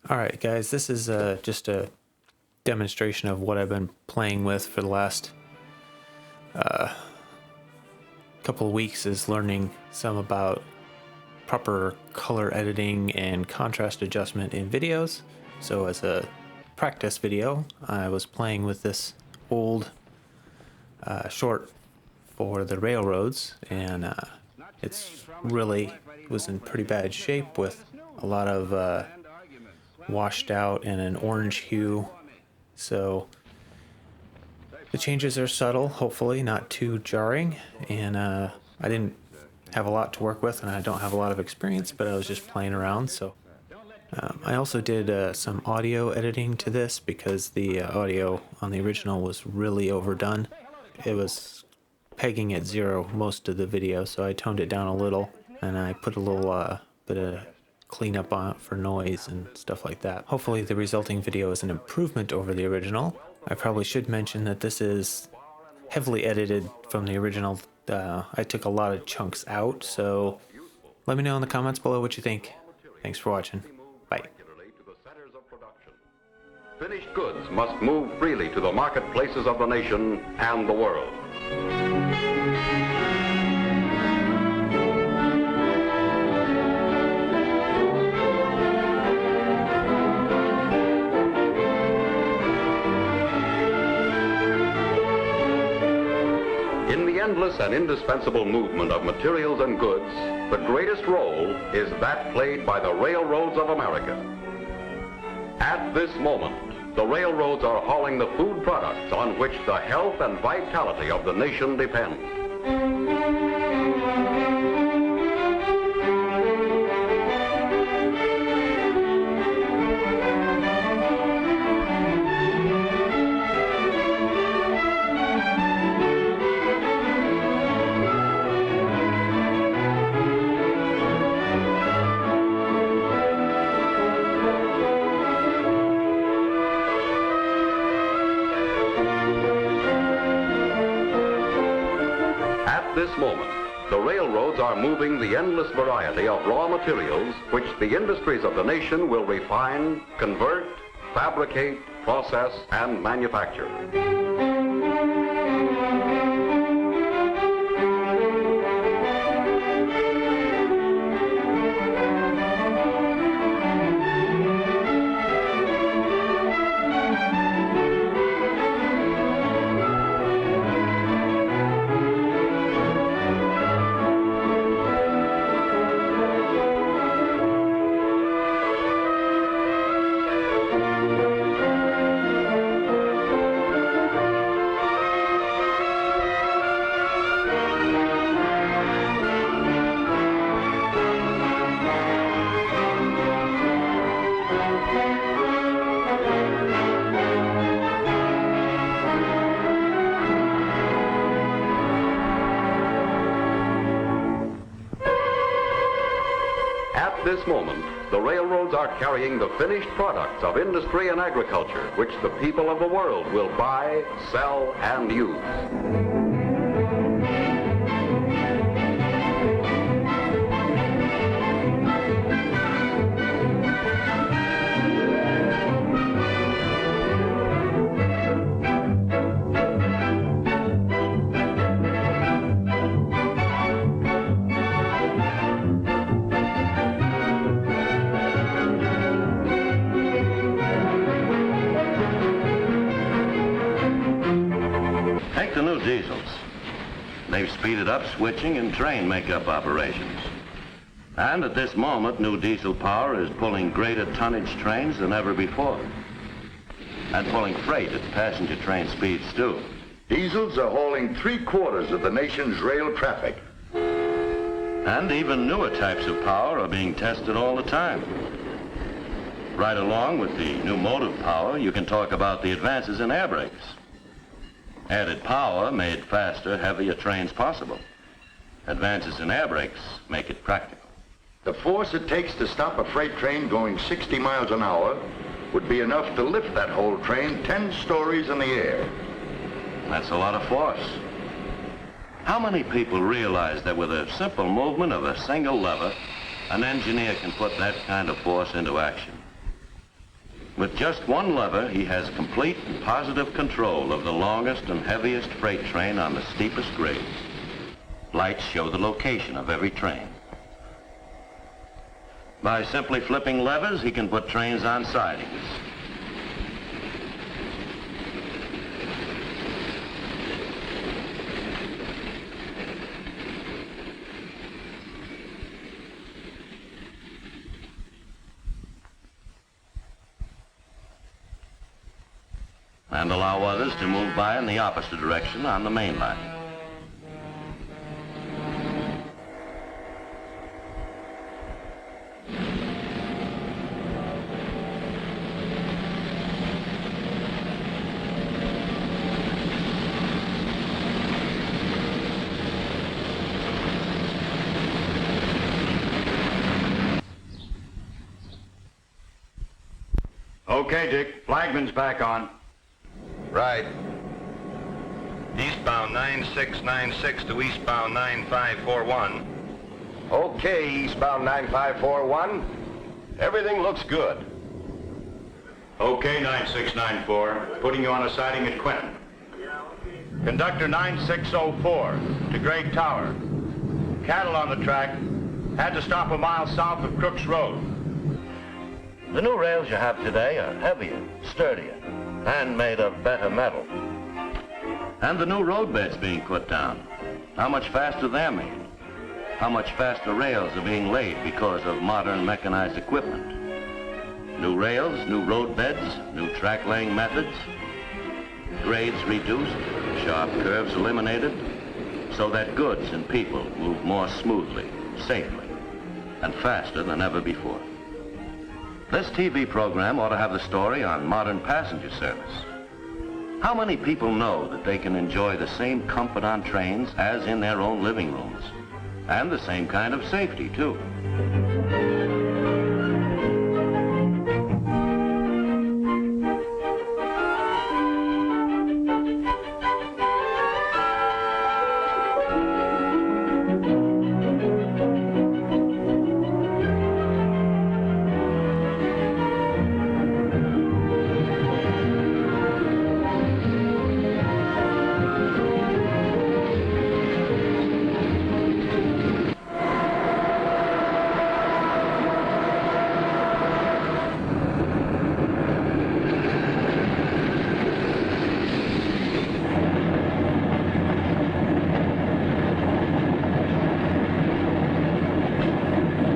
All right, guys, this is just a demonstration of what I've been playing with for the last couple of weeks, is learning some about proper color editing and contrast adjustment in videos. So as a practice video, I was playing with this old short for the railroads, and it's really was in pretty bad shape with a lot of washed out and an orange hue. So the changes are subtle, hopefully not too jarring, and I didn't have a lot to work with and I don't have a lot of experience, but I was just playing around. So I also did some audio editing to this because the audio on the original was really overdone. It was pegging at 0 most of the video, so I toned it down a little and I put a little bit of cleanup on it for noise and stuff like that. Hopefully the resulting video is an improvement over the original. I probably should mention that this is heavily edited from the original. I took a lot of chunks out, so let me know in the comments below what you think. Thanks for watching. Bye. Finished goods must move freely to the marketplaces of the nation and the world. In the endless and indispensable movement of materials and goods, the greatest role is that played by the railroads of America. At this moment, the railroads are hauling the food products on which the health and vitality of the nation depend. At this moment, the railroads are moving the endless variety of raw materials which the industries of the nation will refine, convert, fabricate, process, and manufacture. At this moment, the railroads are carrying the finished products of industry and agriculture, which the people of the world will buy, sell, and use. Take the new diesels. They've speeded up switching and train makeup operations. And at this moment, new diesel power is pulling greater tonnage trains than ever before. And pulling freight at passenger train speeds too. Diesels are hauling 3/4 of the nation's rail traffic. And even newer types of power are being tested all the time. Right along with the new motive power, you can talk about the advances in air brakes. Added power made faster, heavier trains possible. Advances in air brakes make it practical. The force it takes to stop a freight train going 60 miles an hour would be enough to lift that whole train 10 stories in the air. That's a lot of force. How many people realize that with a simple movement of a single lever, an engineer can put that kind of force into action? With just one lever, he has complete and positive control of the longest and heaviest freight train on the steepest grades. Lights show the location of every train. By simply flipping levers, he can put trains on sidings. And allow others to move by in the opposite direction on the main line. Okay, Dick. Flagman's back on. Right. Eastbound 9696 to eastbound 9541. Okay, eastbound 9541. Everything looks good. Okay, 9694. Putting you on a siding at Quentin. Conductor 9604 to Great Tower. Cattle on the track. Had to stop a mile south of Crook's Road. The new rails you have today are heavier, sturdier, and made of better metal. And the new roadbeds being put down. How much faster they're made. How much faster rails are being laid because of modern mechanized equipment. New rails, new roadbeds, new track laying methods. Grades reduced, sharp curves eliminated, so that goods and people move more smoothly, safely, and faster than ever before. This TV program ought to have the story on modern passenger service. How many people know that they can enjoy the same comfort on trains as in their own living rooms? And the same kind of safety, too.